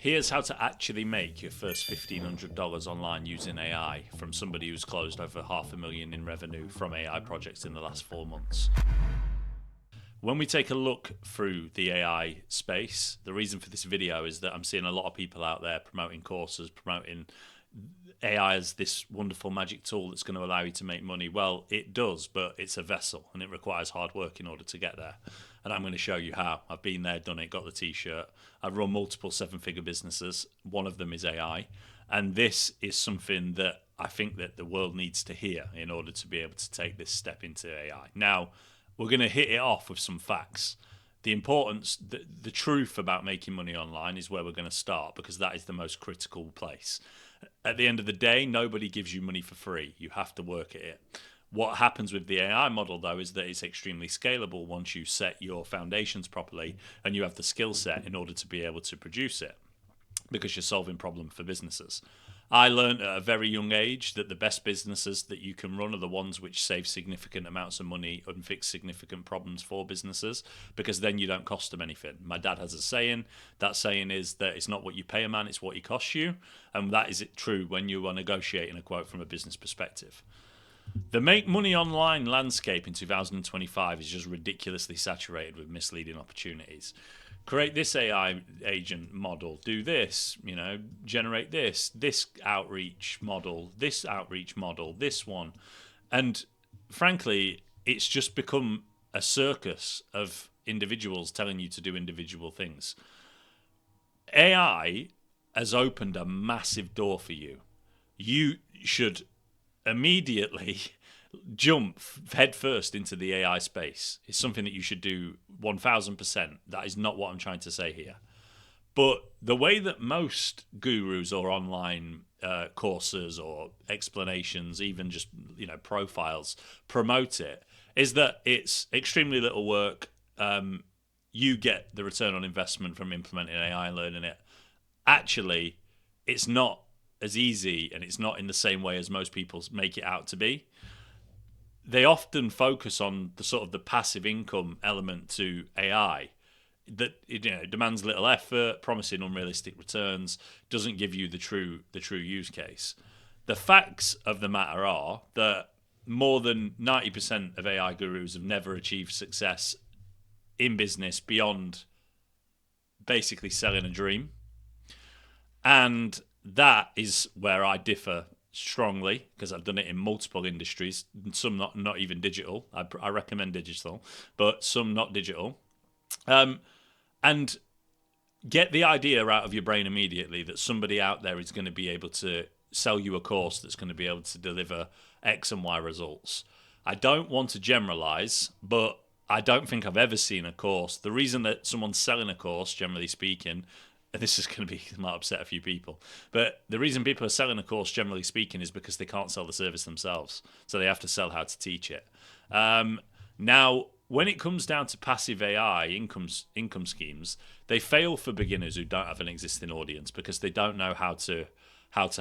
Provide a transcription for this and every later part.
Here's how to actually make your first $1,500 online using AI from somebody who's closed over $500,000 in revenue from AI projects in the last 4 months. When we take a look through the AI space, the reason for this video is that I'm seeing a lot of people out there promoting courses, promoting AI as this wonderful magic tool that's going to allow you to make money. Well, it does, but it's a vessel and it requires hard work in order to get there. And I'm going to show you how. I've been there, done it, got the t-shirt. I've run multiple seven-figure businesses. One of them is AI. And this is something that I think that the world needs to hear in order to be able to take this step into AI. Now, we're going to hit it off with some facts. The importance, the truth about making money online is where we're going to start, because that is the most critical place. At the end of the day, nobody gives you money for free. You have to work at it. What happens with the AI model, though, is that it's extremely scalable once you set your foundations properly and you have the skill set in order to be able to produce it, because you're solving problems for businesses. I learned at a very young age that the best businesses that you can run are the ones which save significant amounts of money and fix significant problems for businesses, because then you don't cost them anything. My dad has a saying. That saying is that it's not what you pay a man, it's what he costs you. And that is true when you are negotiating a quote from a business perspective. The make money online landscape in 2025 is just ridiculously saturated with misleading opportunities. Create this AI agent model, do this, generate this outreach model, this one. And frankly, it's just become a circus of individuals telling you to do individual things. AI has opened a massive door for you. You should immediately jump headfirst into the AI space. It's something that you should do 1000%. That is not what I'm trying to say here. But the way that most gurus or online courses or explanations, even just profiles, promote it, is that it's extremely little work. You get the return on investment from implementing AI and learning it. Actually, it's not as easy, and it's not in the same way as most people make it out to be. They often focus on the sort of the passive income element to AI that demands little effort, promising unrealistic returns, doesn't give you the true use case. The facts of the matter are that more than 90% of AI gurus have never achieved success in business beyond basically selling a dream. And that is where I differ strongly, because I've done it in multiple industries, some not even digital. I recommend digital, but some not digital. And get the idea out of your brain immediately that somebody out there is going to be able to sell you a course that's going to be able to deliver X and Y results. I don't want to generalize, but I don't think I've ever seen a course. The reason that someone's selling a course, generally speaking, and this is going to might upset a few people, but the reason people are selling a course, generally speaking, is because they can't sell the service themselves. So they have to sell how to teach it. Now, when it comes down to passive AI income schemes, they fail for beginners who don't have an existing audience because they don't know how to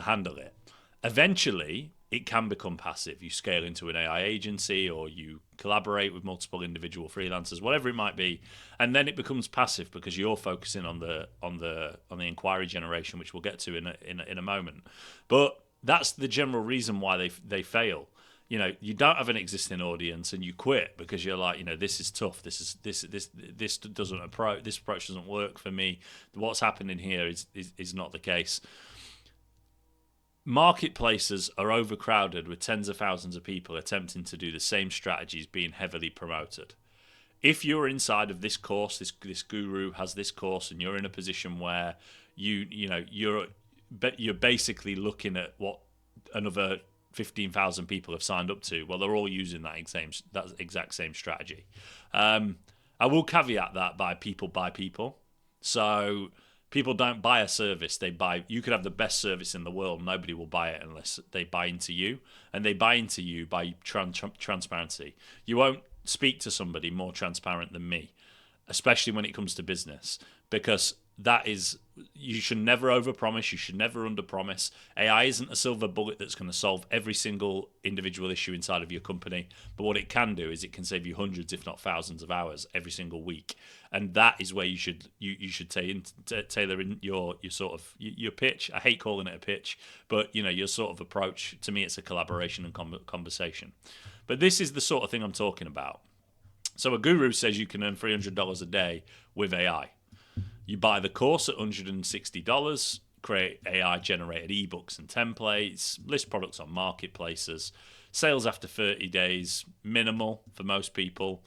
handle it. Eventually, it can become passive. You scale into an AI agency, or you collaborate with multiple individual freelancers, whatever it might be, and then it becomes passive because you're focusing on the inquiry generation, which we'll get to in a moment. But that's the general reason why they fail. You don't have an existing audience and you quit because you're like, this is tough. This approach doesn't work for me. What's happening here is not the case. Marketplaces are overcrowded with tens of thousands of people attempting to do the same strategies being heavily promoted. If you're inside of this course, this guru has this course, and you're in a position where you're basically looking at what another 15,000 people have signed up to, well, they're all using that exact same strategy. I will caveat that by people. So people don't buy a service. You could have the best service in the world. Nobody will buy it unless they buy into you. And they buy into you by transparency. You won't speak to somebody more transparent than me, especially when it comes to business, because that is, you should never overpromise. You should never underpromise. AI isn't a silver bullet that's going to solve every single individual issue inside of your company. But what it can do is it can save you hundreds, if not thousands, of hours every single week. And that is where you should tailor in your sort of your pitch. I hate calling it a pitch, but your sort of approach. To me, it's a collaboration and conversation. But this is the sort of thing I'm talking about. So a guru says you can earn $300 a day with AI. You buy the course at $160, create AI-generated ebooks and templates, list products on marketplaces, sales after 30 days, minimal for most people,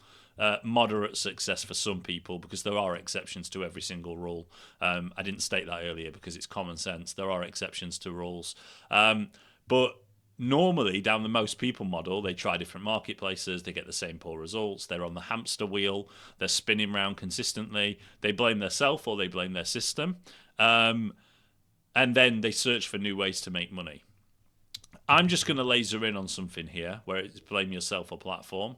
moderate success for some people, because there are exceptions to every single rule. I didn't state that earlier because it's common sense. There are exceptions to rules. But normally, down the most people model, they try different marketplaces, they get the same poor results, they're on the hamster wheel, they're spinning around consistently, they blame themselves or they blame their system, and then they search for new ways to make money. I'm just going to laser in on something here where it's blame yourself or platform.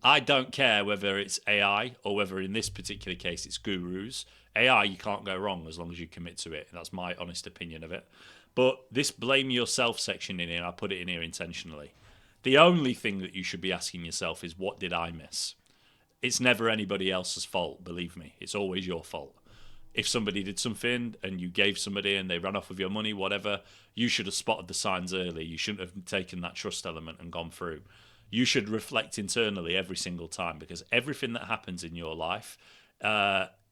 I don't care whether it's AI or whether in this particular case it's gurus. AI, you can't go wrong as long as you commit to it, and that's my honest opinion of it. But this blame yourself section in here, I put it in here intentionally. The only thing that you should be asking yourself is, what did I miss? It's never anybody else's fault, believe me. It's always your fault. If somebody did something and you gave somebody and they ran off with your money, whatever, you should have spotted the signs early. You shouldn't have taken that trust element and gone through. You should reflect internally every single time, because everything that happens in your life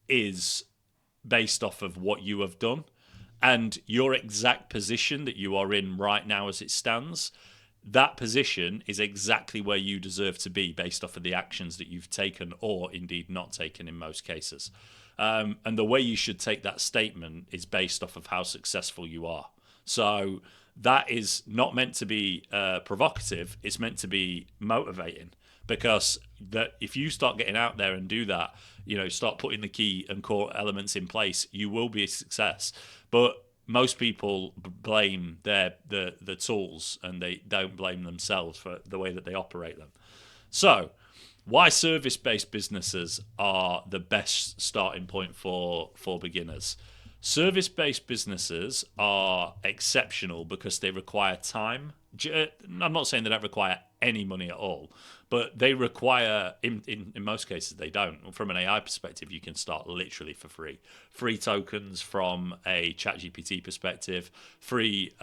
is based off of what you have done. And your exact position that you are in right now as it stands, that position is exactly where you deserve to be based off of the actions that you've taken or indeed not taken in most cases. And the way you should take that statement is based off of how successful you are. So that is not meant to be provocative. It's meant to be motivating. Because that if you start getting out there and do that, start putting the key and core elements in place, you will be a success. But most people blame the tools, and they don't blame themselves for the way that they operate them. So, why service-based businesses are the best starting point for beginners? Service-based businesses are exceptional because they require time. I'm not saying they don't require any money at all, but they require, in most cases, they don't. From an AI perspective, you can start literally for free. Free tokens from a ChatGPT perspective, free,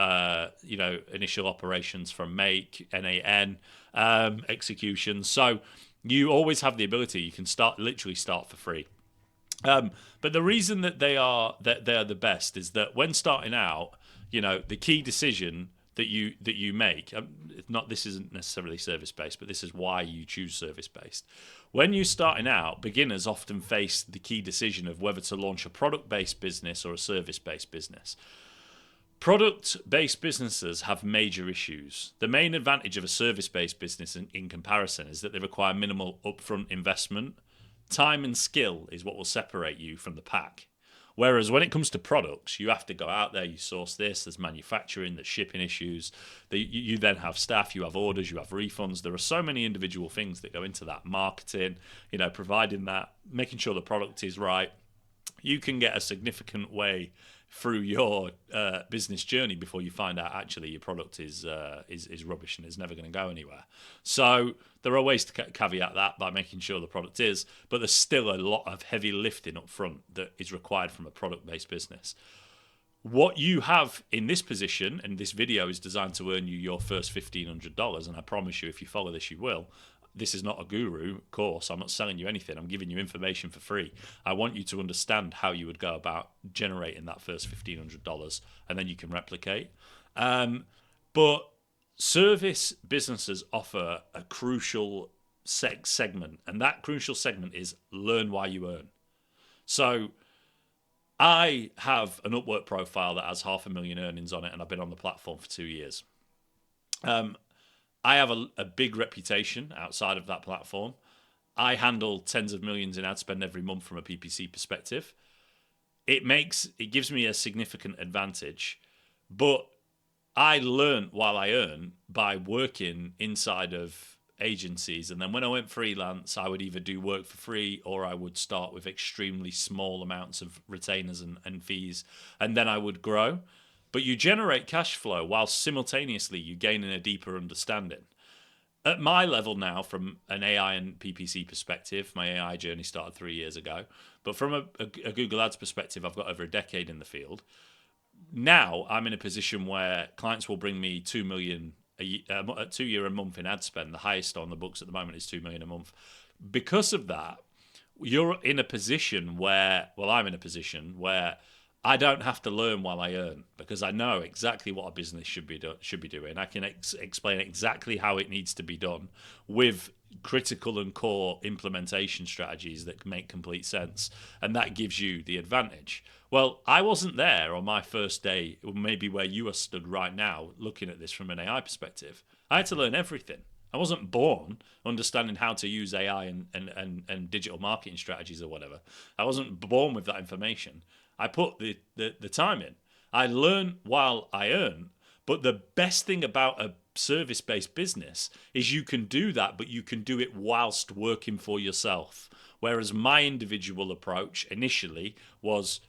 initial operations from Make, N8N, executions. So you always have the ability. You can literally start for free. But the reason that they are the best is that when starting out, the key decision that you make, this isn't necessarily service based, but this is why you choose service based. When you're starting out, beginners often face the key decision of whether to launch a product based business or a service based business. Product based businesses have major issues. The main advantage of a service based business in comparison is that they require minimal upfront investment. Time and skill is what will separate you from the pack. Whereas when it comes to products, you have to go out there, you source this, there's manufacturing, there's shipping issues, you then have staff, you have orders, you have refunds. There are so many individual things that go into that. Marketing, providing that, making sure the product is right. You can get a significant way through your business journey before you find out actually your product is rubbish and is never going to go anywhere. So there are ways to caveat that by making sure the product is, but there's still a lot of heavy lifting up front that is required from a product-based business. What you have in this position, and this video is designed to earn you your first $1,500, and I promise you if you follow this you will. This is not a guru course. I'm not selling you anything. I'm giving you information for free. I want you to understand how you would go about generating that first $1,500, and then you can replicate. But service businesses offer a crucial segment, and that crucial segment is learn why you earn. So I have an Upwork profile that has 500,000 earnings on it, and I've been on the platform for 2 years. I have a big reputation outside of that platform. I handle tens of millions in ad spend every month from a PPC perspective. It gives me a significant advantage, but I learn while I earn by working inside of agencies, and then when I went freelance, I would either do work for free or I would start with extremely small amounts of retainers and fees, and then I would grow. But you generate cash flow while simultaneously you gain a deeper understanding. At my level now, from an AI and PPC perspective, my AI journey started 3 years ago. But from a Google Ads perspective, I've got over a decade in the field. Now I'm in a position where clients will bring me 2 million a 2 year a month in ad spend. The highest on the books at the moment is 2 million a month. Because of that, you're in a position where, well, I'm in a position where I don't have to learn while I earn, because I know exactly what a business should be doing. I can explain exactly how it needs to be done with critical and core implementation strategies that make complete sense, and that gives you the advantage. Well, I wasn't there on my first day, maybe where you are stood right now, looking at this from an AI perspective. I had to learn everything. I wasn't born understanding how to use AI and digital marketing strategies or whatever. I wasn't born with that information. I put the time in. I learn while I earn. But the best thing about a service-based business is you can do that, but you can do it whilst working for yourself. Whereas my individual approach initially was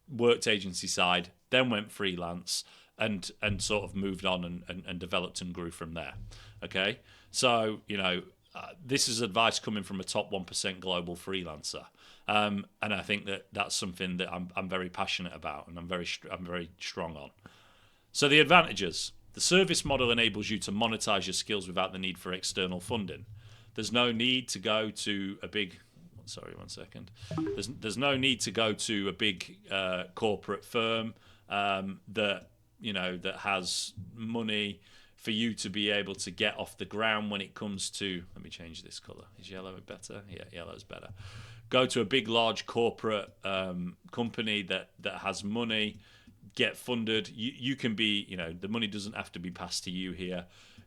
worked agency side, then went freelance, and sort of moved on and developed and grew from there. Okay, so this is advice coming from a top 1% global freelancer. And I think that's something that I'm very passionate about, and I'm very strong on. So the advantages: the service model enables you to monetize your skills without the need for external funding. There's no need to go to a big. Sorry, 1 second. There's no need to go to a big corporate firm that has money for you to be able to get off the ground when it comes to. Let me change this color. Is yellow better? Yeah, yellow's better. Go to a big, large corporate company that has money, get funded. You can be, the money doesn't have to be passed to you here.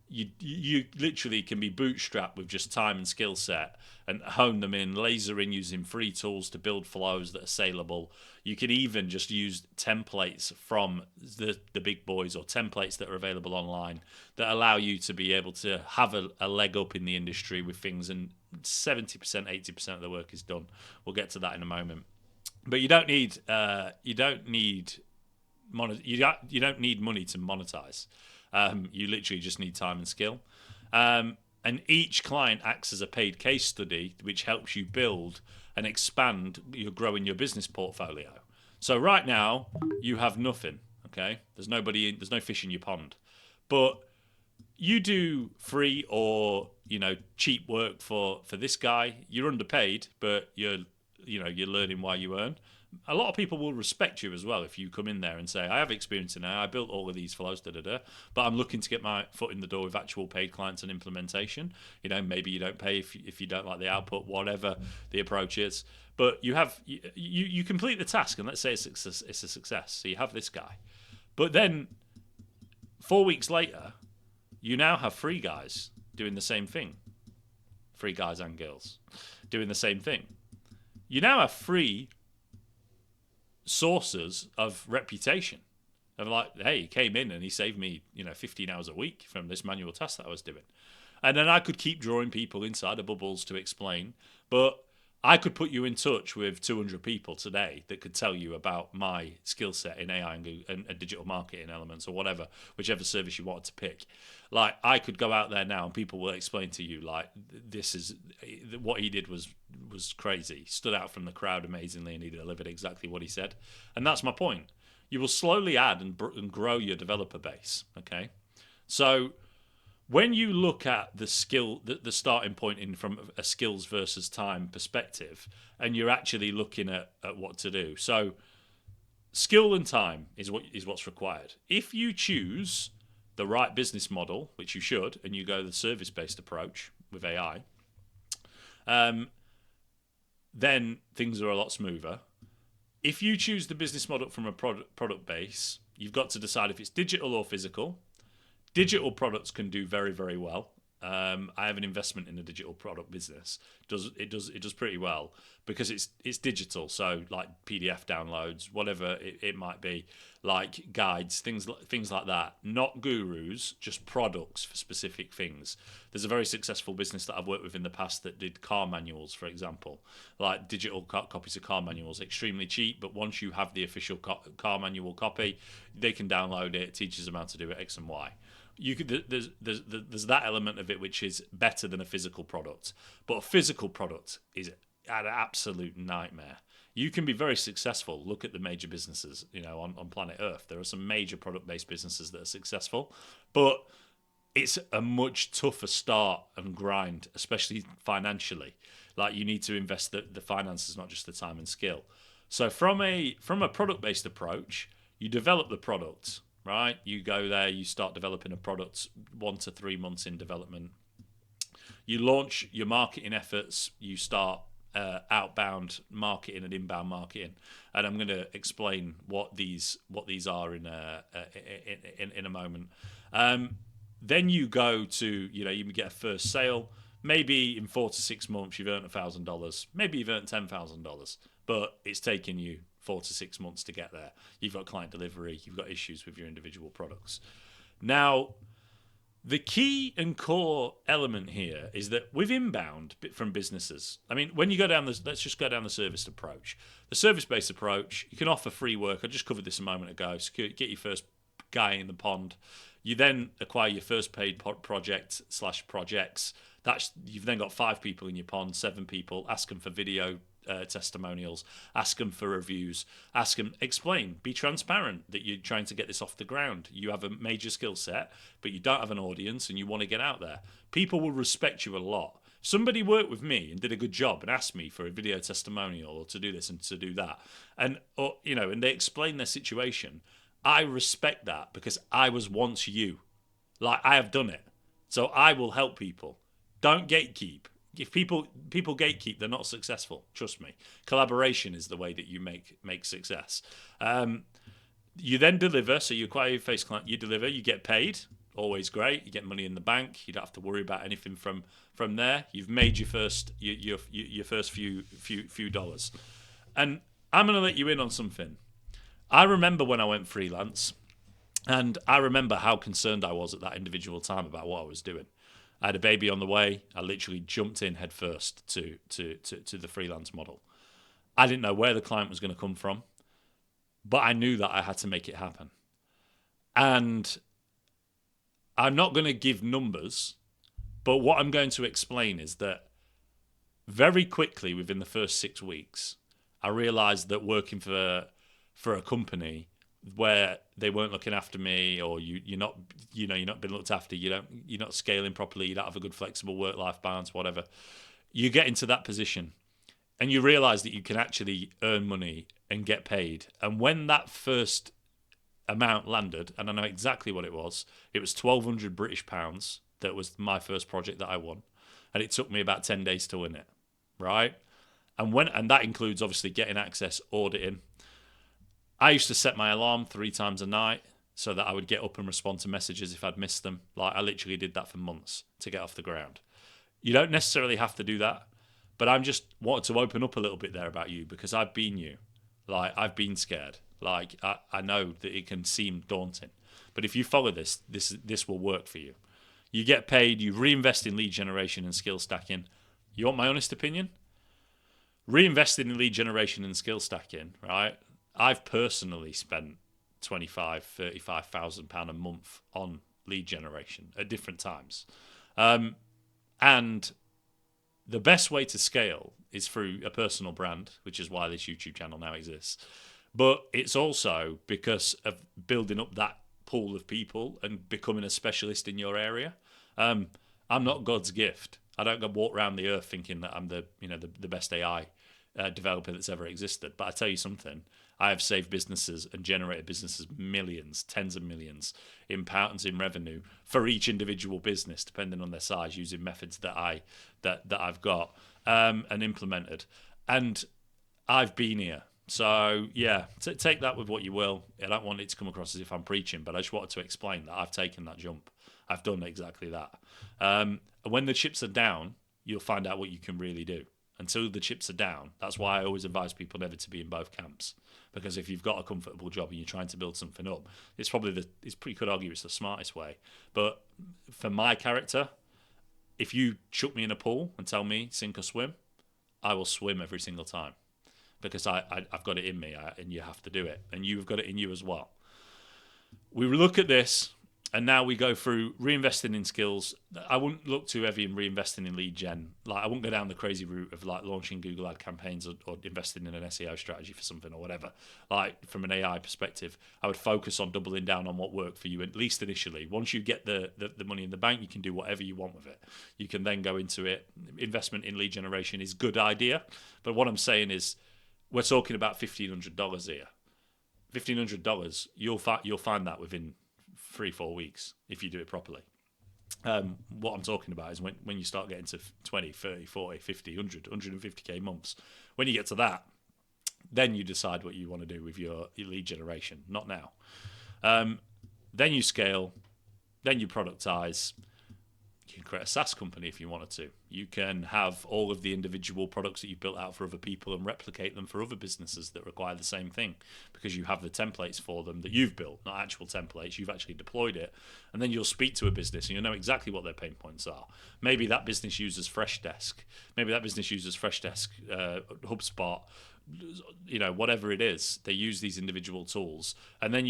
You literally can be bootstrapped with just time and skill set and hone them in, laser in using free tools to build flows that are saleable. You can even just use templates from the big boys, or templates that are available online that allow you to be able to have a leg up in the industry with things, and 70%, 80% of the work is done. We'll get to that in a moment. But you don't need money to monetize. You literally just need time and skill. And each client acts as a paid case study, which helps you build and expand growing your business portfolio. So right now you have nothing. Okay, there's no fish in your pond, but you do free or cheap work for this guy. You're underpaid, but you're learning while you earn. A lot of people will respect you as well if you come in there and say, I have experience in it, I built all of these flows, but I'm looking to get my foot in the door with actual paid clients and implementation. Maybe you don't pay if you don't like the output, whatever the approach is. But you complete the task, and let's say it's a success. So you have this guy. But then 4 weeks later, you now have free guys doing the same thing. Free guys and girls doing the same thing. You now have free sources of reputation. Of like, hey, he came in and he saved me 15 hours a week from this manual task that I was doing. And then I could keep drawing people inside of bubbles to explain, but I could put you in touch with 200 people today that could tell you about my skill set in AI and digital marketing elements, or whichever service you wanted to pick. Like, I could go out there now and people will explain to you, like, this is what he did was crazy. He stood out from the crowd amazingly, and he delivered exactly what he said. And that's my point. You will slowly add and grow your developer base. Okay, so when you look at the starting point from a skills versus time perspective, and you're actually looking at what to do. So skill and time is what's required. If you choose the right business model, which you should, and you go the service-based approach with AI, then things are a lot smoother. If you choose the business model from a product base, you've got to decide if it's digital or physical. Digital products can do very, very well. I have an investment in a digital product business. It does pretty well because it's digital. So like PDF downloads, whatever it might be, like guides, things like that. Not gurus, just products for specific things. There's a very successful business that I've worked with in the past that did car manuals, for example, like digital copies of car manuals, extremely cheap. But once you have the official car manual copy, they can download it. It teaches them how to do it X and Y. You could there's that element of it which is better than a physical product, but a physical product is an absolute nightmare. You can be very successful. Look at the major businesses, on planet Earth. There are some major product-based businesses that are successful, but it's a much tougher start and grind, especially financially. Like you need to invest the finances, not just the time and skill. So from a product-based approach, you develop the product. Right, you go there, you start developing a product 1 to 3 months in development. You launch your marketing efforts. You start outbound marketing and inbound marketing, and I'm going to explain what these are in a moment. Then you go to you get a first sale. Maybe in 4 to 6 months you've earned $1,000. Maybe you've earned $10,000, but it's taken you 4 to 6 months to get there. You've got client delivery. You've got issues with your individual products. Now, the key and core element here is that with inbound from businesses, I mean, when you go down let's just go down the service approach. The service-based approach, you can offer free work. I just covered this a moment ago. Get your first guy in the pond. You then acquire your first paid project/projects. You've then got 5 people in your pond, 7 people. Ask them for video testimonials, ask them for reviews, ask them, explain, be transparent that you're trying to get this off the ground. You have a major skill set, but you don't have an audience and you want to get out there. People will respect you a lot. Somebody worked with me and did a good job and asked me for a video testimonial or to do this and to do that. And they explain their situation. I respect that because I was once you. Like I have done it. So I will help people. Don't gatekeep. If people gatekeep, they're not successful. Trust me. Collaboration is the way that you make success. You then deliver. So you acquire your first client. You deliver. You get paid. Always great. You get money in the bank. You don't have to worry about anything from there. You've made your first few dollars. And I'm going to let you in on something. I remember when I went freelance, and I remember how concerned I was at that individual time about what I was doing. I had a baby on the way. I literally jumped in head first to the freelance model. I didn't know where the client was going to come from, but I knew that I had to make it happen. And I'm not going to give numbers, but what I'm going to explain is that very quickly within the first 6 weeks, I realized that working for a company where they weren't looking after me, or you're not being looked after, you're not scaling properly, you don't have a good flexible work-life balance, whatever. You get into that position and you realize that you can actually earn money and get paid. And when that first amount landed, and I know exactly what it was 1,200 British pounds. That was my first project that I won, and it took me about 10 days to win it, right? And that includes obviously getting access, auditing. I used to set my alarm 3 times a night so that I would get up and respond to messages if I'd missed them. Like I literally did that for months to get off the ground. You don't necessarily have to do that, but I'm just wanted to open up a little bit there about you because I've been you. Like I've been scared. Like I know that it can seem daunting, but if you follow this will work for you. You get paid, you reinvest in lead generation and skill stacking. You want my honest opinion? Reinvesting in lead generation and skill stacking, right? I've personally spent £35,000 a month on lead generation at different times. And the best way to scale is through a personal brand, which is why this YouTube channel now exists. But it's also because of building up that pool of people and becoming a specialist in your area. I'm not God's gift. I don't walk around the earth thinking that I'm the best AI developer that's ever existed. But I tell you something, I have saved businesses and generated businesses millions, tens of millions in pounds in revenue for each individual business, depending on their size, using methods that I've got and implemented. And I've been here. So yeah, take that with what you will. I don't want it to come across as if I'm preaching, but I just wanted to explain that I've taken that jump. I've done exactly that. And when the chips are down, you'll find out what you can really do. Until the chips are down, that's why I always advise people never to be in both camps. Because if you've got a comfortable job and you're trying to build something up, it's probably it's pretty could argue it's the smartest way. But for my character, if you chuck me in a pool and tell me sink or swim, I will swim every single time because I've got it in me, and you have to do it, and you've got it in you as well. We look at this, and now we go through reinvesting in skills. I wouldn't look too heavy in reinvesting in lead gen. Like I wouldn't go down the crazy route of like launching Google ad campaigns or investing in an SEO strategy for something or whatever. Like from an AI perspective, I would focus on doubling down on what worked for you, at least initially. Once you get the money in the bank, you can do whatever you want with it. You can then go into it. Investment in lead generation is a good idea. But what I'm saying is we're talking about $1,500 here. $1,500, you'll find that within 3-4 weeks if you do it properly. What I'm talking about is when you start getting to 20, 30, 40, 50, 100, 150k months. When you get to that, then you decide what you want to do with your lead generation, not now. Then you scale, then you productize. You can create a SaaS company if you wanted to. You can have all of the individual products that you've built out for other people and replicate them for other businesses that require the same thing because you have the templates for them that you've built, not actual templates. You've actually deployed it. And then you'll speak to a business and you'll know exactly what their pain points are. Maybe that business uses Freshdesk. Maybe that business uses Freshdesk, HubSpot, whatever it is. They use these individual tools. And then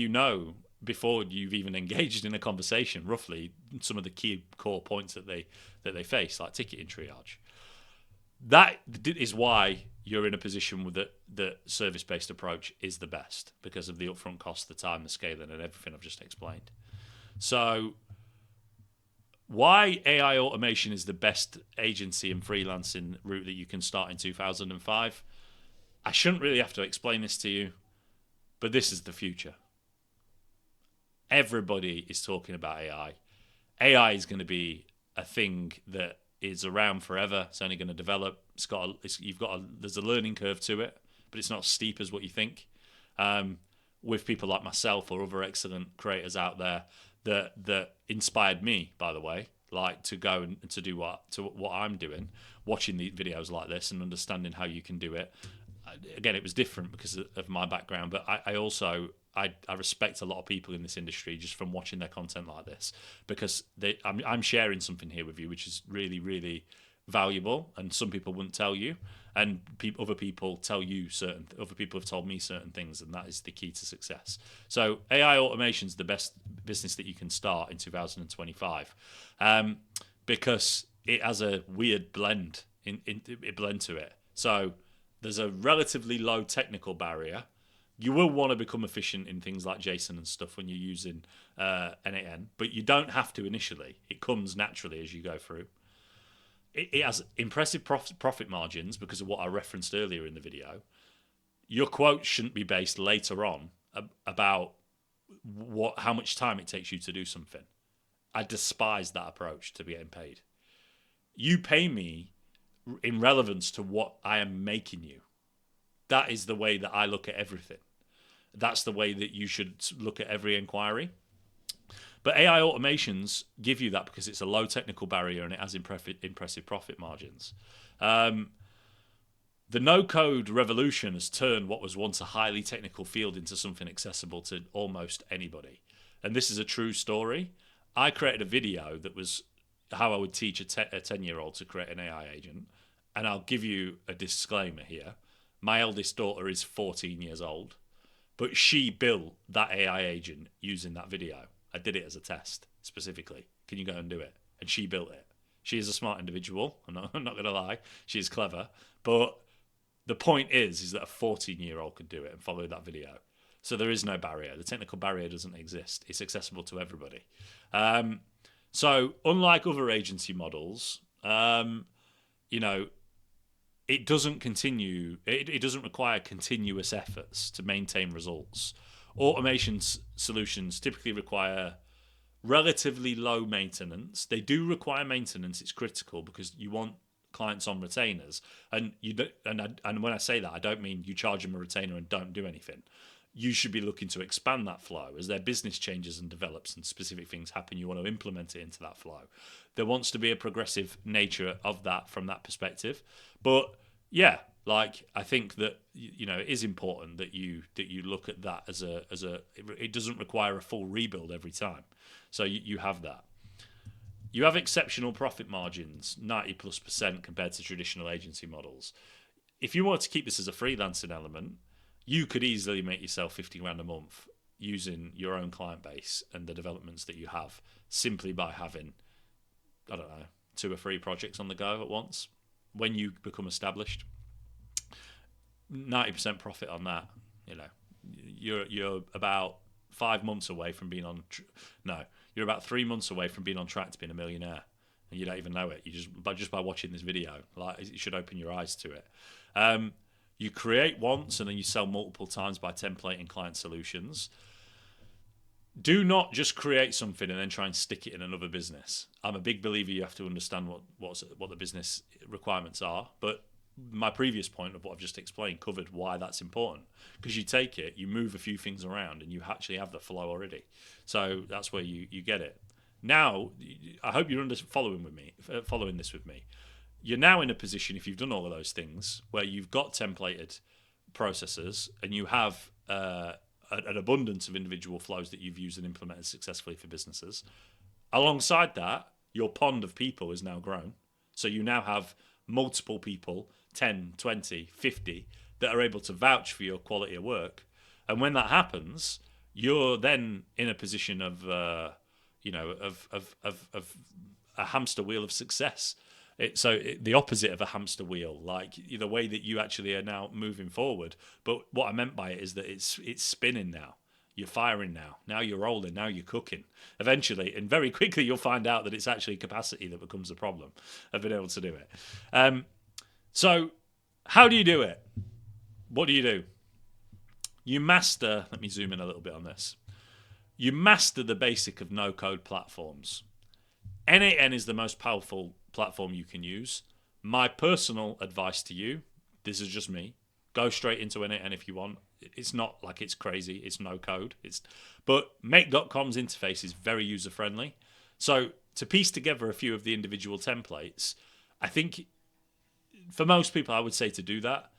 before you've even engaged in a conversation, roughly some of the key core points that they face, like ticketing triage. That is why you're in a position with the service-based approach is the best because of the upfront cost, the time, the scaling, and everything I've just explained. So why AI automation is the best agency and freelancing route that you can start in 2005, I shouldn't really have to explain this to you, but this is the future. Everybody is talking about AI. AI is going to be a thing that is around forever. It's only going to develop. There's a learning curve to it, but it's not as steep as what you think. With people like myself or other excellent creators out there that inspired me, by the way, like to go and to do what I'm doing, watching the videos like this and understanding how you can do it. Again, it was different because of my background, but I also respect a lot of people in this industry just from watching their content like this because I'm sharing something here with you which is really, really valuable, and some people wouldn't tell you, and other people have told me certain things, and that is the key to success. So AI automation is the best business that you can start in 2025 because it has a weird blend to it. So there's a relatively low technical barrier. You will want to become efficient in things like JSON and stuff when you're using N8N, but you don't have to initially. It comes naturally as you go through. It has impressive profit margins because of what I referenced earlier in the video. Your quote shouldn't be based later on about how much time it takes you to do something. I despise that approach to getting paid. You pay me in relevance to what I am making you. That is the way that I look at everything. That's the way that you should look at every inquiry. But AI automations give you that because it's a low technical barrier and it has impressive profit margins. The no-code revolution has turned what was once a highly technical field into something accessible to almost anybody. And this is a true story. I created a video that was how I would teach a 10-year-old to create an AI agent. And I'll give you a disclaimer here. My eldest daughter is 14 years old, but she built that AI agent using that video. I did it as a test, specifically. Can you go and do it? And she built it. She is a smart individual. I'm not going to lie. She is clever. But the point is that a 14-year-old could do it and follow that video. So there is no barrier. The technical barrier doesn't exist. It's accessible to everybody. So unlike other agency models, it doesn't continue. It doesn't require continuous efforts to maintain results. Automation solutions typically require relatively low maintenance. They do require maintenance. It's critical because you want clients on retainers, and when I say that, I don't mean you charge them a retainer and don't do anything. You should be looking to expand that flow as their business changes and develops and specific things happen. You want to implement it into that flow. There wants to be a progressive nature of that from that perspective. But yeah, like I think that it is important that you look at that as a it doesn't require a full rebuild every time. So you have that. You have exceptional profit margins, 90+% compared to traditional agency models. If you want to keep this as a freelancing element, you could easily make yourself 50 grand a month using your own client base and the developments that you have simply by having, I don't know, 2 or 3 projects on the go at once. When you become established, 90% profit on that, you're about 5 months away from being on. You're about 3 months away from being on track to being a millionaire, and you don't even know it. You just by watching this video, like it should open your eyes to it. You create once and then you sell multiple times by templating client solutions. Do not just create something and then try and stick it in another business. I'm a big believer you have to understand what the business requirements are. But my previous point of what I've just explained covered why that's important. Because you take it, you move a few things around, and you actually have the flow already. So that's where you get it. Now, I hope you're following this with me. You're now in a position, if you've done all of those things, where you've got templated processes and you have an abundance of individual flows that you've used and implemented successfully for businesses. Alongside that, your pond of people is now grown. So you now have multiple people, 10, 20, 50, that are able to vouch for your quality of work. And when that happens, you're then in a position of a hamster wheel of success. The opposite of a hamster wheel, like the way that you actually are now moving forward. But what I meant by it is that it's spinning now. You're firing now. Now you're rolling. Now you're cooking. Eventually, and very quickly, you'll find out that it's actually capacity that becomes the problem of being able to do it. So how do you do it? What do you do? You master, let me zoom in a little bit on this. You master the basic of no-code platforms. N8N is the most powerful platform you can use. My personal advice to you, this is just me, go straight into N8N if you want. It's not like it's crazy, it's no code. But Make.com's interface is very user friendly. So to piece together a few of the individual templates, I think for most people I would say to do that.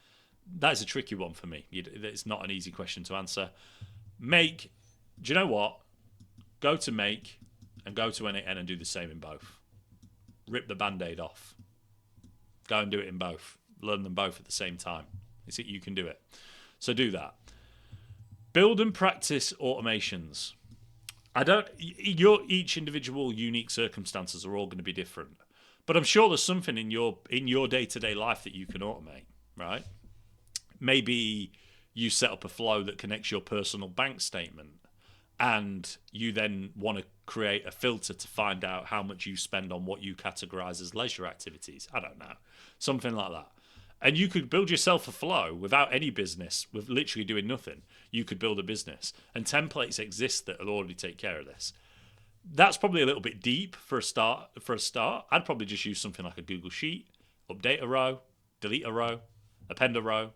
That is a tricky one for me. It's not an easy question to answer. Make, do you know what? Go to Make and go to N8N and do the same in both. Rip the band-aid off. Go and do it in both. Learn them both at the same time. You can do it. So do that. Build and practice automations. Each individual unique circumstances are all going to be different. But I'm sure there's something in your day-to-day life that you can automate, right? Maybe you set up a flow that connects your personal bank statement, and you then want to create a filter to find out how much you spend on what you categorize as leisure activities. I don't know. Something like that. And you could build yourself a flow without any business, with literally doing nothing. You could build a business. And templates exist that will already take care of this. That's probably a little bit deep for a start. I'd probably just use something like a Google Sheet, update a row, delete a row, append a row,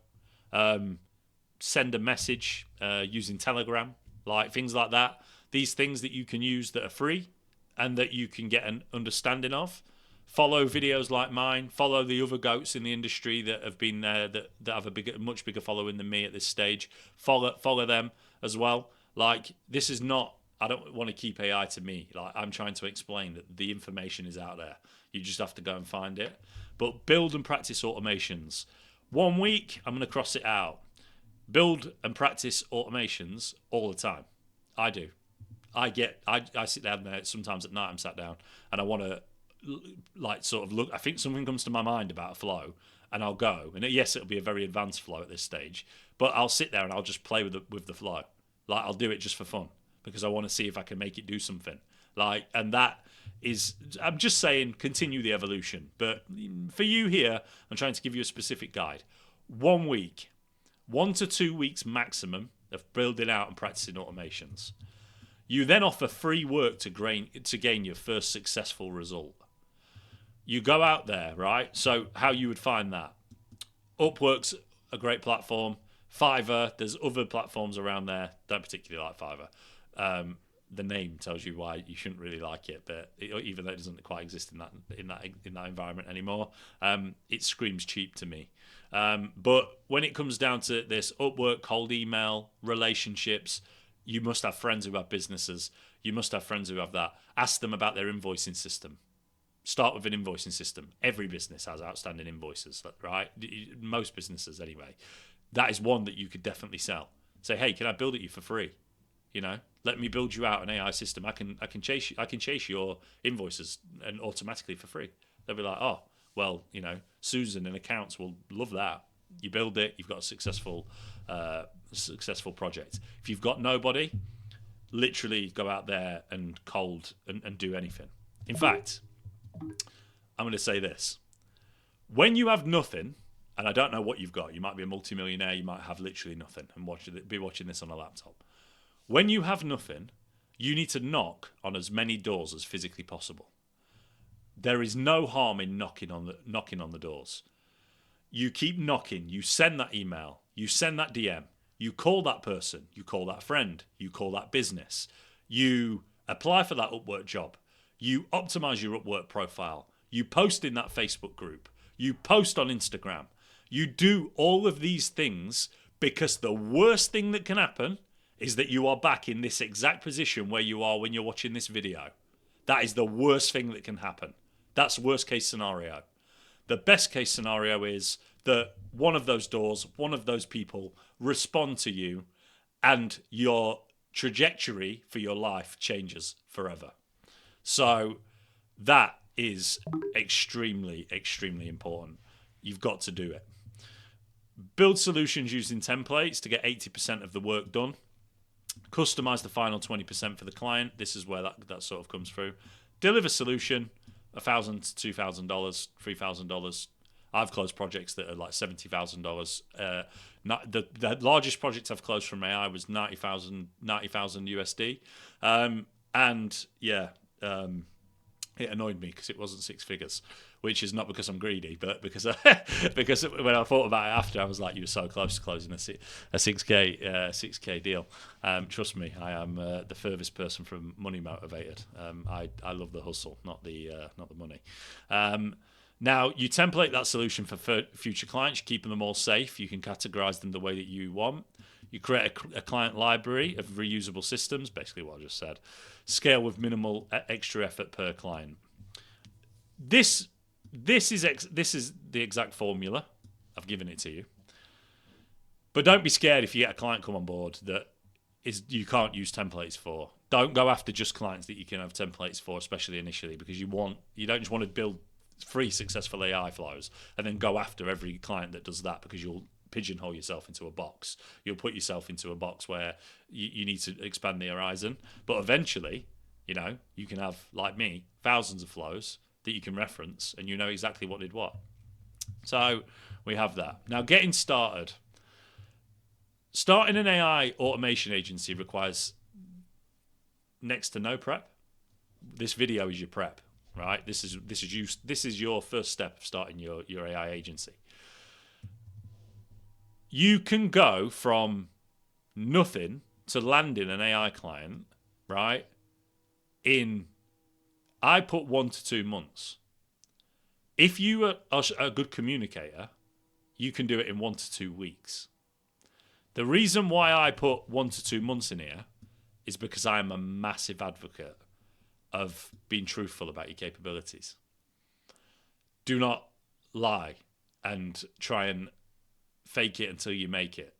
send a message using Telegram, like things like that. These things that you can use that are free and that you can get an understanding of. Follow videos like mine. Follow the other goats in the industry that have been there, that have a much bigger following than me at this stage. Follow them as well. Like, this is not, I don't want to keep AI to me. Like, I'm trying to explain that the information is out there. You just have to go and find it. But build and practice automations. 1 week, I'm going to cross it out. Build and practice automations all the time. I do. I sit down there sometimes at night. I'm sat down and I want to look. I think something comes to my mind about a flow, and I'll go. And yes, it'll be a very advanced flow at this stage, but I'll sit there and I'll just play with the flow. Like, I'll do it just for fun because I want to see if I can make it do something. And that is, I'm just saying, continue the evolution. But for you here, I'm trying to give you a specific guide. 1 week, 1 to 2 weeks maximum of building out and practicing automations. You then offer free work to gain your first successful result. You go out there, right? So how you would find that? Upwork's a great platform. Fiverr, there's other platforms around there. Don't particularly like Fiverr. The name tells you why you shouldn't really like it, but even though it doesn't quite exist in that environment anymore, it screams cheap to me. But when it comes down to this Upwork, cold email, relationships, you must have friends who have businesses. You must have friends who have that. Ask them about their invoicing system. Start with an invoicing system. Every business has outstanding invoices, right? Most businesses, anyway. That is one that you could definitely sell. Say, hey, can I build it you for free? Let me build you out an AI system. I can chase your invoices and automatically for free. They'll be like, oh, well, Susan in accounts will love that. You build it, you've got a successful project. If you've got nobody, literally go out there and cold and do anything. In fact, I'm going to say this. When you have nothing, and I don't know what you've got, you might be a multimillionaire, you might have literally nothing and be watching this on a laptop. When you have nothing, you need to knock on as many doors as physically possible. There is no harm in knocking on the doors. You keep knocking, you send that email, you send that DM, you call that person, you call that friend, you call that business, you apply for that Upwork job, you optimize your Upwork profile, you post in that Facebook group, you post on Instagram. You do all of these things because the worst thing that can happen is that you are back in this exact position where you are when you're watching this video. That is the worst thing that can happen. That's worst case scenario. The best case scenario is that one of those doors, one of those people respond to you and your trajectory for your life changes forever. So that is extremely, extremely important. You've got to do it. Build solutions using templates to get 80% of the work done. Customize the final 20% for the client. This is where that sort of comes through. Deliver solution, $1,000 to $2,000, $3,000. I've closed projects that are like $70,000. The largest project I've closed from AI was 90,000 USD. It annoyed me because it wasn't six figures, which is not because I'm greedy, but because when I thought about it after, I was like, you were so close to closing a 6K deal. Trust me, I am the furthest person from money motivated. I love the hustle, not the money. Now, you template that solution for future clients. You're keeping them all safe. You can categorize them the way that you want. You create a client library of reusable systems, basically what I just said. Scale with minimal extra effort per client. This is the exact formula. I've given it to you. But don't be scared if you get a client come on board that you can't use templates for. Don't go after just clients that you can have templates for, especially initially, because you don't just want to build free successful AI flows and then go after every client that does that, because you'll pigeonhole yourself into a box. You'll put yourself into a box where you need to expand the horizon. But eventually, you can have, like me, thousands of flows that you can reference and you know exactly what did what. So we have that. Now, getting started. Starting an AI automation agency requires next to no prep. This video is your prep, right? This is your first step of starting your AI agency. You can go from nothing to landing an AI client, right? I put 1 to 2 months. If you are a good communicator, you can do it in 1 to 2 weeks. The reason why I put 1 to 2 months in here is because I am a massive advocate of being truthful about your capabilities. Do not lie and try and fake it until you make it.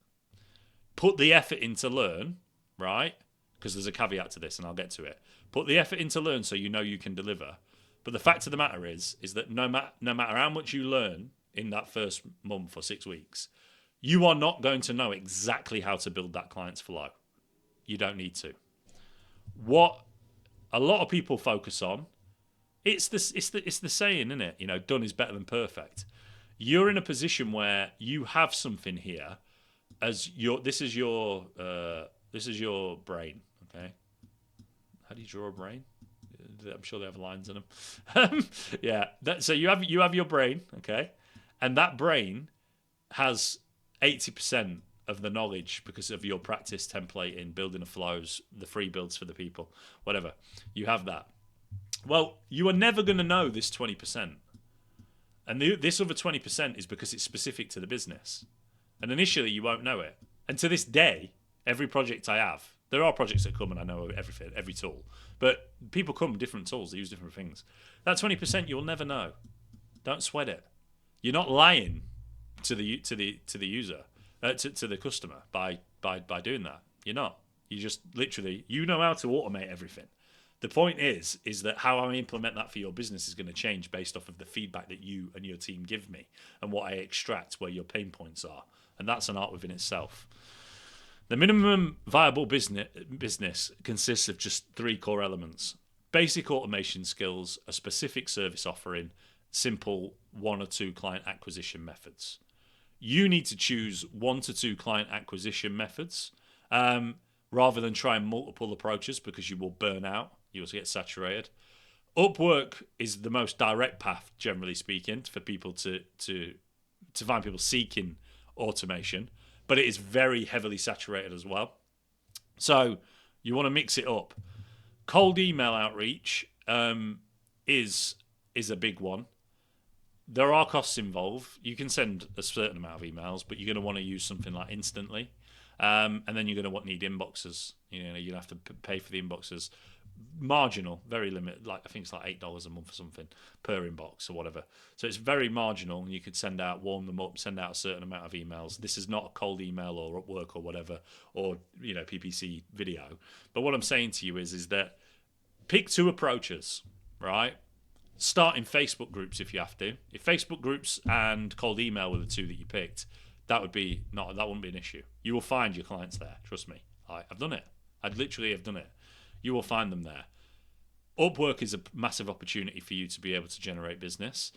Put the effort in to learn, right? Because there's a caveat to this and I'll get to it. Put the effort in to learn so you know you can deliver. But the fact of the matter is that no matter how much you learn in that first month or 6 weeks, you are not going to know exactly how to build that client's flow. You don't need to. What a lot of people focus on, it's the saying, isn't it? Done is better than perfect. You're in a position where you have something here as this is your brain, okay? How do you draw a brain? I'm sure they have lines in them. Yeah. So you have your brain, okay, and that brain has 80% of the knowledge because of your practice template in building the flows, the free builds for the people, whatever. You have that. Well, you are never going to know this 20%. And this other 20% is because it's specific to the business. And initially, you won't know it. And to this day, every project I have, there are projects that come and I know everything, every tool. But people come with different tools, they use different things. That 20% you'll never know. Don't sweat it. You're not lying to the user, to the customer by doing that. You're not. You just literally, you know how to automate everything. The point is that how I implement that for your business is going to change based off of the feedback that you and your team give me and what I extract where your pain points are. And that's an art within itself. The minimum viable business consists of just 3 core elements: basic automation skills, a specific service offering, simple 1 or 2 client acquisition methods. You need to choose 1 to 2 client acquisition methods rather than try multiple approaches because you will burn out. You will get saturated. Upwork is the most direct path, generally speaking, for people to find people seeking automation, but it is very heavily saturated as well. So you want to mix it up. Cold email outreach is a big one. There are costs involved. You can send a certain amount of emails, but you're going to want to use something like Instantly, and then you're going to need inboxes. You'll have to pay for the inboxes. Marginal, very limited. Like I think it's like $8 a month or something per inbox or whatever. So it's very marginal, and you could warm them up, send out a certain amount of emails. This is not a cold email or Upwork or whatever, or PPC video. But what I'm saying to you is that pick 2 approaches, right? Start in Facebook groups if you have to. If Facebook groups and cold email were the 2 that you picked, that wouldn't be an issue. You will find your clients there. Trust me. I've done it. I literally have done it. You will find them there. Upwork is a massive opportunity for you to be able to generate business,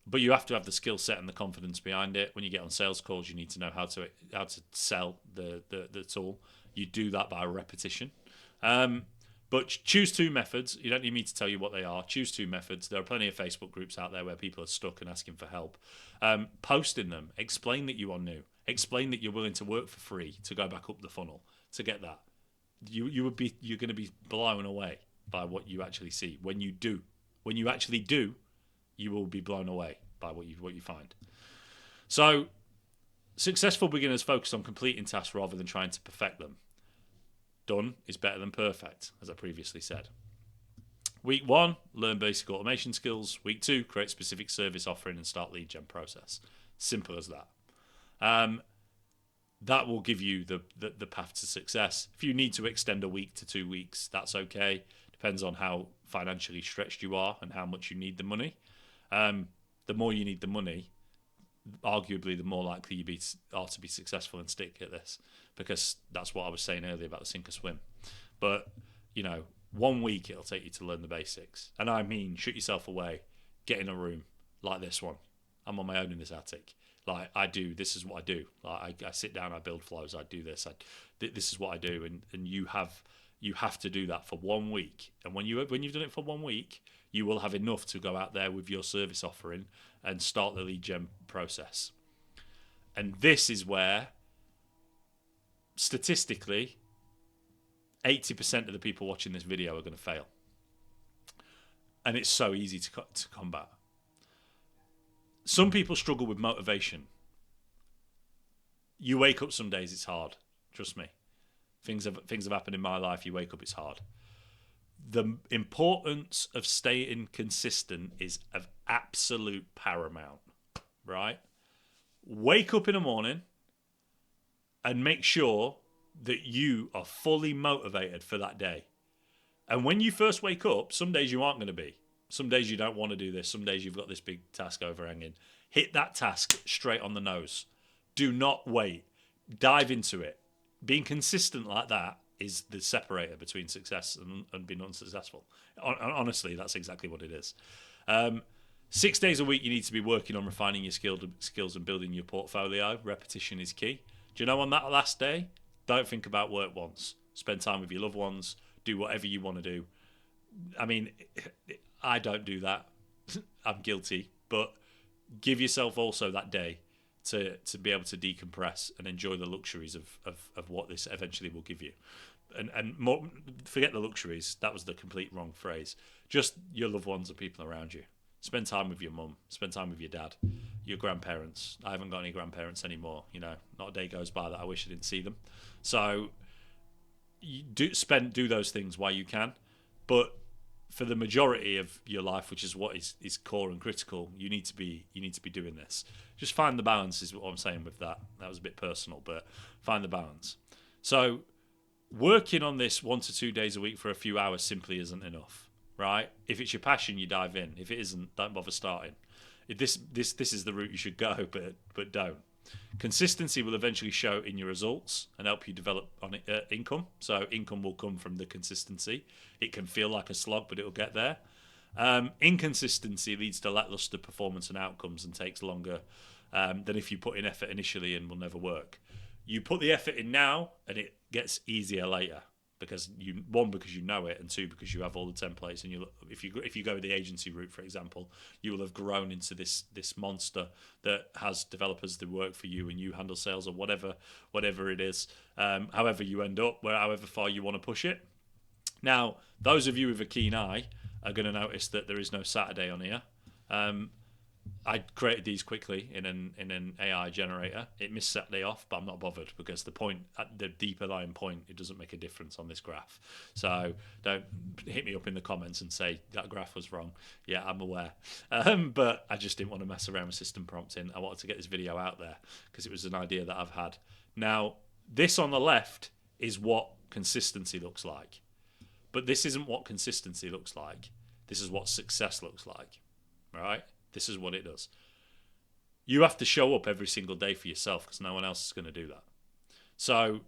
but you have to have the skill set and the confidence behind it. When you get on sales calls, you need to know how to sell the tool. You do that by repetition. But choose 2 methods. You don't need me to tell you what they are. Choose 2 methods. There are plenty of Facebook groups out there where people are stuck and asking for help. Post in them. Explain that you are new. Explain that you're willing to work for free to go back up the funnel to get that. You're going to be blown away by what you actually see. When you actually do, you will be blown away by what you find. So, successful beginners focus on completing tasks rather than trying to perfect them. Done is better than perfect, as I previously said. Week 1, learn basic automation skills. Week 2, create specific service offering and start lead gen process. Simple as that. That will give you the path to success. If you need to extend a week to 2 weeks, that's okay. Depends on how financially stretched you are and how much you need the money. The more you need the money, arguably the more likely you are to be successful and stick at this, because that's what I was saying earlier about the sink or swim. But 1 week it'll take you to learn the basics, and I mean shut yourself away, get in a room like this one. I'm on my own in this attic. This is what I do. I sit down, I build flows, I do this. This is what I do, and you have to do that for 1 week. And when you've done it for 1 week, you will have enough to go out there with your service offering and start the lead gen process. And this is where, statistically, 80% of the people watching this video are going to fail. And it's so easy to combat. Some people struggle with motivation. You wake up some days, it's hard. Trust me. Things have happened in my life. You wake up, it's hard. The importance of staying consistent is of absolute paramount, right? Wake up in the morning and make sure that you are fully motivated for that day. And when you first wake up, some days you aren't going to be. Some days you don't want to do this. Some days you've got this big task overhanging. Hit that task straight on the nose. Do not wait. Dive into it. Being consistent like that is the separator between success and being unsuccessful. Honestly, that's exactly what it is. 6 days a week, you need to be working on refining your skills and building your portfolio. Repetition is key. Do you know, on that last day, don't think about work once. Spend time with your loved ones. Do whatever you want to do. I mean, I don't do that. I'm guilty, but give yourself also that day to be able to decompress and enjoy the luxuries of what this eventually will give you. And more, forget the luxuries. That was the complete wrong phrase. Just your loved ones and people around you. Spend time with your mum. Spend time with your dad, your grandparents. I haven't got any grandparents anymore. You know, not a day goes by that I wish I didn't see them. So you do those things while you can, but for the majority of your life, which is what is core and critical, you need to be doing this. Just find the balance is what I'm saying with that. That was a bit personal, but find the balance. So working on this 1 to 2 days a week for a few hours simply isn't enough, right? If it's your passion, you dive in. If it isn't, don't bother starting. If this is the route you should go, but don't. Consistency will eventually show in your results and help you develop on income. So income will come from the consistency. It can feel like a slog, but it will get there. Inconsistency leads to lackluster performance and outcomes and takes longer than if you put in effort initially and will never work. You put the effort in now and it gets easier later because because you know it, and two, because you have all the templates. And if you go with the agency route, for example, you will have grown into this monster that has developers that work for you, and you handle sales or whatever it is. However you end up, however far you want to push it. Now, those of you with a keen eye are going to notice that there is no Saturday on here. I created these quickly in an AI generator. It missed Saturday off, but I'm not bothered because the deeper lying point, it doesn't make a difference on this graph. So don't hit me up in the comments and say that graph was wrong. Yeah, I'm aware. But I just didn't want to mess around with system prompting. I wanted to get this video out there because it was an idea that I've had. Now, this on the left is what consistency looks like. But this isn't what consistency looks like. This is what success looks like, right? This is what it does. You have to show up every single day for yourself because no one else is going to do that. So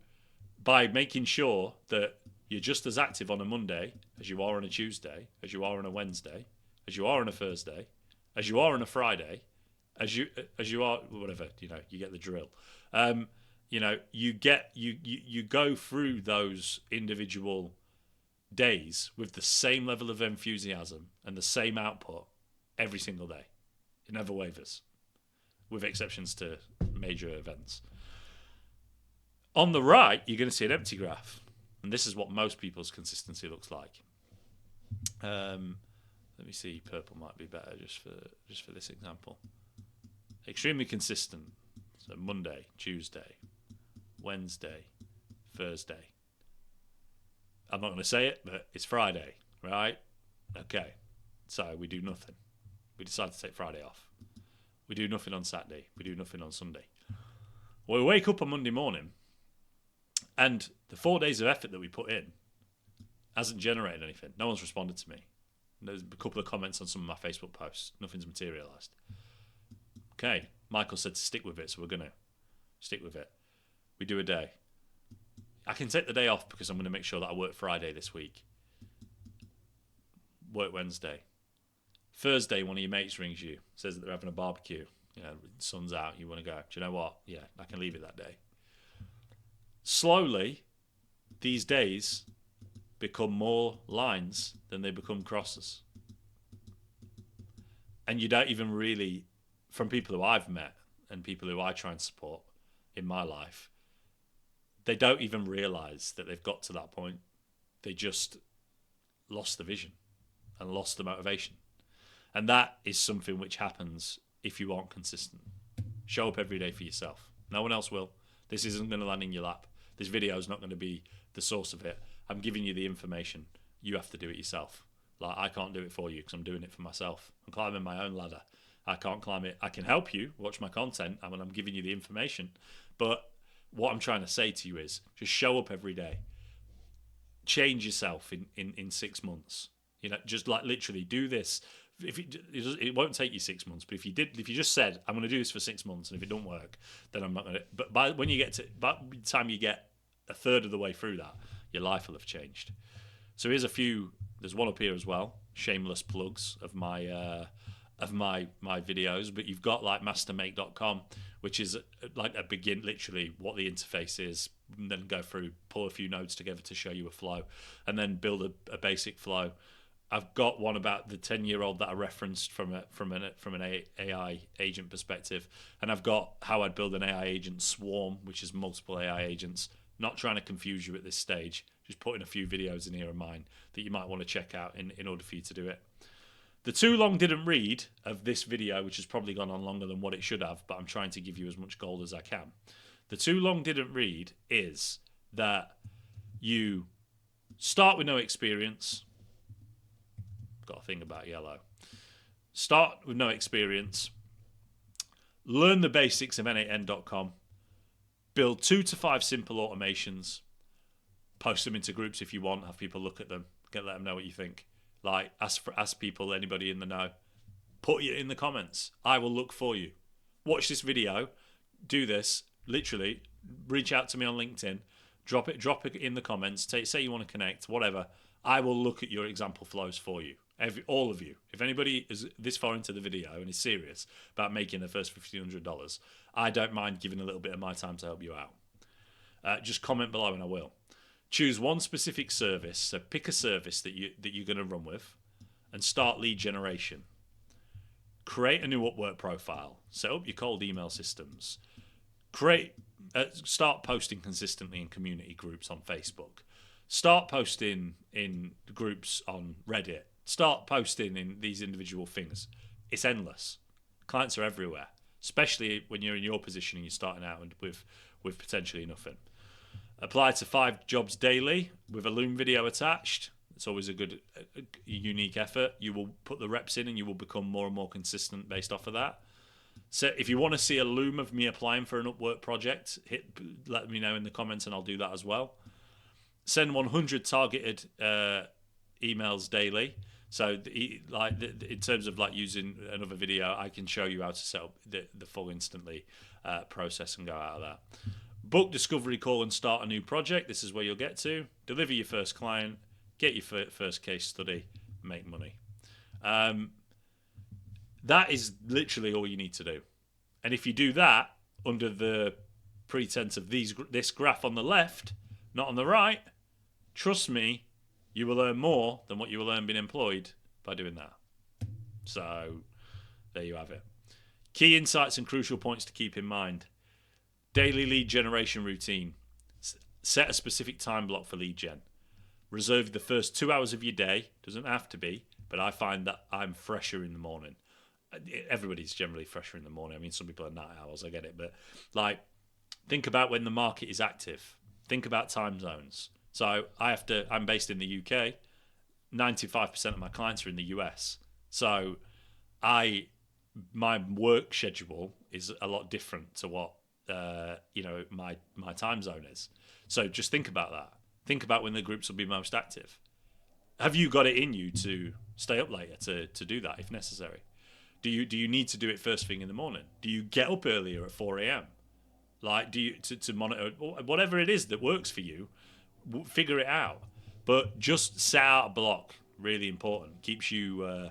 by making sure that you're just as active on a Monday as you are on a Tuesday, as you are on a Wednesday, as you are on a Thursday, as you are on a Friday, as you are whatever, you get the drill. You go through those individual days with the same level of enthusiasm and the same output every single day. It never wavers, with exceptions to major events. On the right, you're going to see an empty graph, and this is what most people's consistency looks like. Let me see. Purple might be better just for this example. Extremely consistent. So Monday, Tuesday, Wednesday, Thursday. I'm not going to say it, but it's Friday, right? Okay. So we do nothing. We decide to take Friday off. We do nothing on Saturday. We do nothing on Sunday. Well, we wake up on Monday morning, and the 4 days of effort that we put in hasn't generated anything. No one's responded to me. There's a couple of comments on some of my Facebook posts. Nothing's materialised. Okay, Michael said to stick with it, so we're going to stick with it. We do a day. I can take the day off because I'm going to make sure that I work Friday this week. Work Wednesday. Thursday, one of your mates rings you, says that they're having a barbecue. Sun's out, you want to go. Do you know what? Yeah, I can leave it that day. Slowly, these days become more lines than they become crosses. And you don't even really, from people who I've met and people who I try and support in my life, they don't even realise that they've got to that point. They just lost the vision and lost the motivation. And that is something which happens if you aren't consistent. Show up every day for yourself. No one else will. This isn't going to land in your lap. This video is not going to be the source of it. I'm giving you the information. You have to do it yourself. Like, I can't do it for you because I'm doing it for myself. I'm climbing my own ladder. I can't climb it. I can help you watch my content. I'm giving you the information. But what I'm trying to say to you is just show up every day. Change yourself in 6 months. Just like literally do this. It won't take you 6 months, but if you just said, I'm going to do this for 6 months, and if it don't work, then I'm not going to. But by the time you get a third of the way through that, your life will have changed. So here's a few. There's one up here as well. Shameless plugs of my videos, but you've got like mastermake.com, which is like a begin, literally what the interface is, and then go through, pull a few nodes together to show you a flow, and then build a basic flow. I've got one about the 10-year-old that I referenced from an AI agent perspective, and I've got how I'd build an AI agent swarm, which is multiple AI agents. Not trying to confuse you at this stage, just putting a few videos in here of mine that you might want to check out in order for you to do it. The too long didn't read of this video, which has probably gone on longer than what it should have, but I'm trying to give you as much gold as I can. The too long didn't read is that you start with no experience. Got a thing about yellow. Start with no experience. Learn the basics of N8N.com. Build 2 to 5 simple automations. Post them into groups if you want. Have people look at them. Let them know what you think. Like, ask people, anybody in the know. Put it in the comments. I will look for you. Watch this video. Do this. Literally, reach out to me on LinkedIn. Drop it in the comments. Say you want to connect, whatever. I will look at your example flows for you. All of you. If anybody is this far into the video and is serious about making their first $1,500, I don't mind giving a little bit of my time to help you out. Just comment below and I will. Choose one specific service. So pick a service that you're going to run with, and start lead generation. Create a new Upwork profile. Set up your cold email systems. Start posting consistently in community groups on Facebook. Start posting in groups on Reddit. Start posting in these individual things. It's endless. Clients are everywhere, especially when you're in your position and you're starting out and with potentially nothing. Apply to 5 jobs daily with a Loom video attached. It's always a good, unique effort. You will put the reps in and you will become more and more consistent based off of that. So if you want to see a Loom of me applying for an Upwork project, let me know in the comments and I'll do that as well. Send 100 targeted emails daily. So in terms of like using another video, I can show you how to set up the full instantly process and go out of that. Book discovery call and start a new project. This is where you'll get to. Deliver your first client. Get your first case study. Make money. That is literally all you need to do. And if you do that under the pretense of this graph on the left, not on the right, trust me, you will earn more than what you will earn being employed by doing that. So there you have it. Key insights and crucial points to keep in mind. Daily lead generation routine. Set a specific time block for lead gen. Reserve the first 2 hours of your day. Doesn't have to be, but I find that I'm fresher in the morning. Everybody's generally fresher in the morning. I mean, some people are night owls, I get it. But like, think about when the market is active. Think about time zones. So I'm based in the UK. 95% of my clients are in the US. So my work schedule is a lot different to what my time zone is. So just think about that. Think about when the groups will be most active. Have you got it in you to stay up later to do that if necessary? Do you need to do it first thing in the morning? Do you get up earlier at 4 a.m.? Like, do you to monitor whatever it is that works for you? Figure it out. But just set out a block. Really important. Keeps you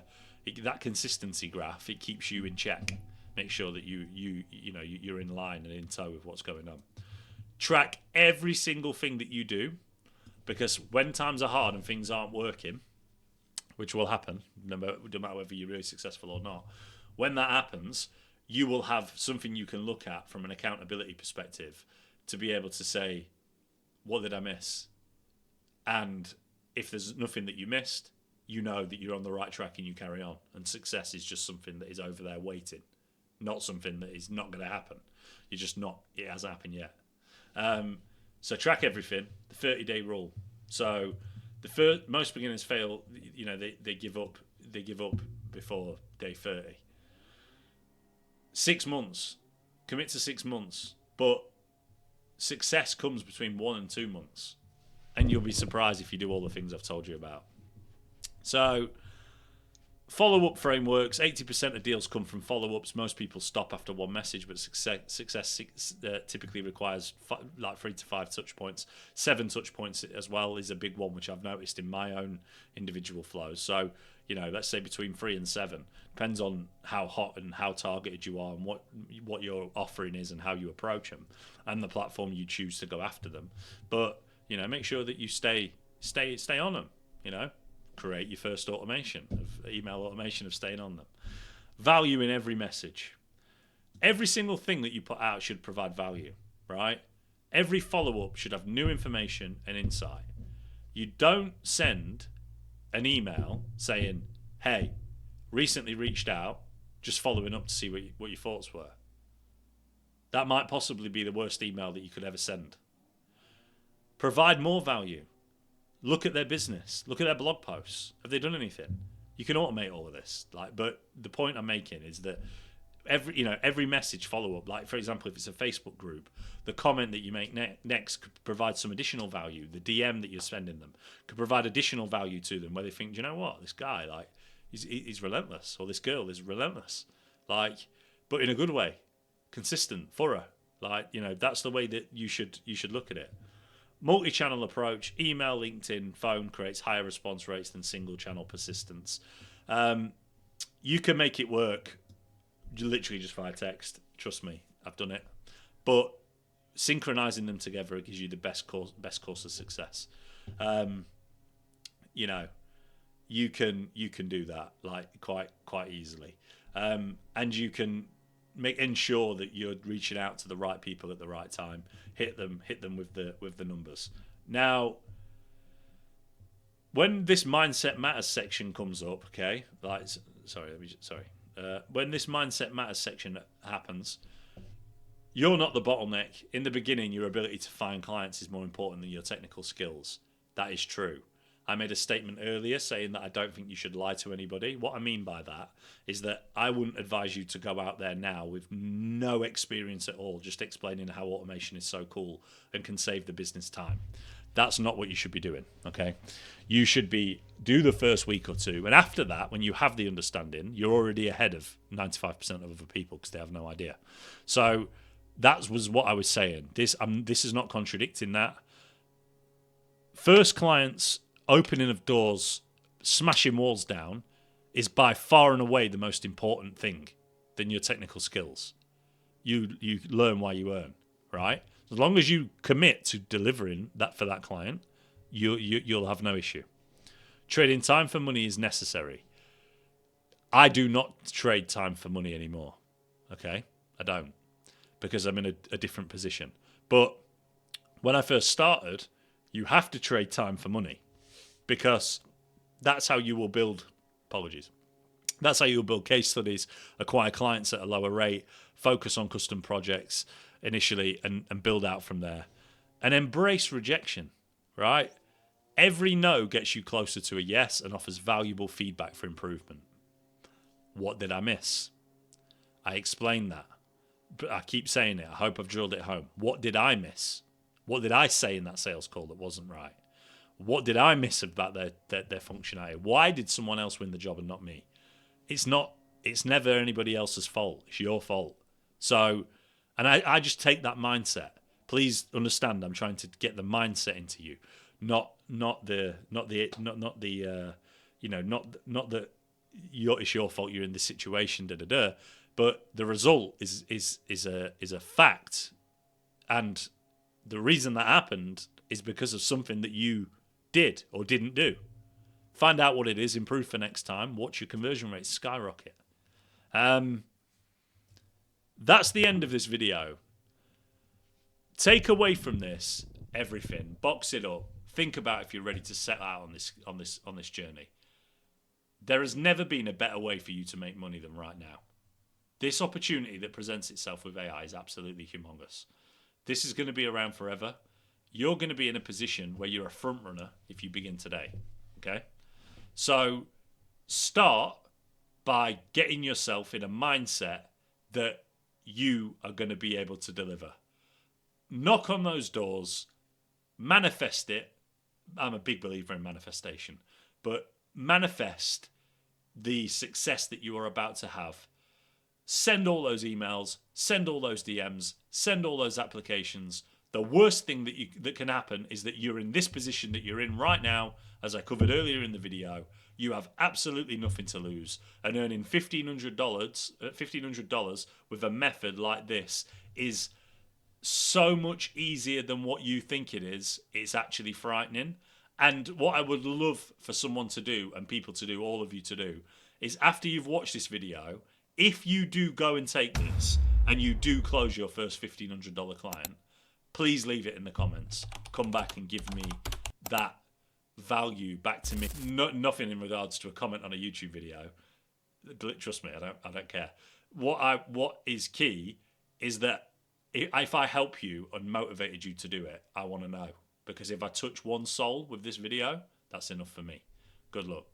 that consistency graph. It keeps you in check. Make sure that you're in line and in tow with what's going on. Track every single thing that you do, because when times are hard and things aren't working, which will happen no matter whether you're really successful or not, when that happens, you will have something you can look at from an accountability perspective to be able to say, what did I miss? And if there's nothing that you missed, you know that you're on the right track and you carry on. And success is just something that is over there waiting, not something that is not going to happen. You're just not, it hasn't happened yet. So track everything. The 30-day rule. So most beginners fail. They give up. They give up before day 30. 6 months. Commit to 6 months. But success comes between 1 and 2 months, and you'll be surprised if you do all the things I've told you about. So, follow-up frameworks. 80% of deals come from follow-ups. Most people stop after one message, but success typically requires 3 to 5 touch points. 7 touch points as well is a big one, which I've noticed in my own individual flows. So, let's say between 3 and 7. Depends on how hot and how targeted you are and what your offering is and how you approach them and the platform you choose to go after them. But, make sure that you stay on them, create your first automation of email automation of staying on them. Value in every message. Every single thing that you put out should provide value, right? Every follow-up should have new information and insight. You don't send an email saying, hey, recently reached out, just following up to see what your thoughts were. That might possibly be the worst email that you could ever send. Provide more value. Look at their business. Look at their blog posts. Have they done anything? You can automate all of this. But the point I'm making is that every message follow-up, like for example, if it's a Facebook group, the comment that you make next could provide some additional value. The DM that you're sending them could provide additional value to them, where they think, do you know what, this guy, like, he's relentless, or this girl is relentless, like, but in a good way, consistent, thorough. Like, that's the way that you should look at it. Multi-channel approach, email, LinkedIn, phone creates higher response rates than single-channel persistence. You can make it work literally just via text. Trust me, I've done it. But synchronizing them together gives you the best course of success. You can do that like quite easily, and you can ensure that you're reaching out to the right people at the right time. Hit them with the numbers. Now, when this mindset matters section comes up, okay, when this mindset matters section happens, you're not the bottleneck. In the beginning, your ability to find clients is more important than your technical skills. That is true. I made a statement earlier saying that I don't think you should lie to anybody. What I mean by that is that I wouldn't advise you to go out there now with no experience at all, just explaining how automation is so cool and can save the business time. That's not what you should be doing, okay? You should do the first week or two, and after that, when you have the understanding, you're already ahead of 95% of other people because they have no idea. So that was what I was saying. This is not contradicting that. First clients, opening of doors, smashing walls down is by far and away the most important thing than your technical skills. You learn while you earn, right? As long as you commit to delivering that for that client, you'll have no issue. Trading time for money is necessary. I do not trade time for money anymore, okay? I don't, because I'm in a different position. But when I first started, you have to trade time for money, because that's how you will build, that's how you'll build case studies, acquire clients at a lower rate, focus on custom projects initially, and build out from there. And embrace rejection, right? Every no gets you closer to a yes and offers valuable feedback for improvement. What did I miss? I explained that, but I keep saying it. I hope I've drilled it home. What did I miss? What did I say in that sales call that wasn't right? What did I miss about their functionality? Why did someone else win the job and not me? It's never anybody else's fault. It's your fault. So, and I just take that mindset. Please understand, I'm trying to get the mindset into you, not that it's your fault. You're in this situation, but the result is a fact, and the reason that happened is because of something that you did or didn't do. Find out what it is, improve for next time, watch your conversion rates skyrocket. That's the end of this video. Take away from this everything, box it up, think about if you're ready to set out on this journey. There has never been a better way for you to make money than right now. This opportunity that presents itself with AI is absolutely humongous. This is going to be around forever. You're going to be in a position where you're a front runner if you begin today. Okay? So start by getting yourself in a mindset that you are going to be able to deliver. Knock on those doors, manifest it. I'm a big believer in manifestation, but manifest the success that you are about to have. Send all those emails, send all those DMs, send all those applications. The worst thing that can happen is that you're in this position that you're in right now, as I covered earlier in the video. You have absolutely nothing to lose, and earning $1,500 with a method like this is so much easier than what you think it is. It's actually frightening, And what I would love for someone to do, and people to do, all of you to do, is after you've watched this video, if you do go and take this and you do close your first $1,500 client, please leave it in the comments. Come back and give me that value back to me. Nothing in regards to a comment on a YouTube video. Trust me, I don't care. What is key is that if I help you and motivated you to do it, I want to know. Because if I touch one soul with this video, that's enough for me. Good luck.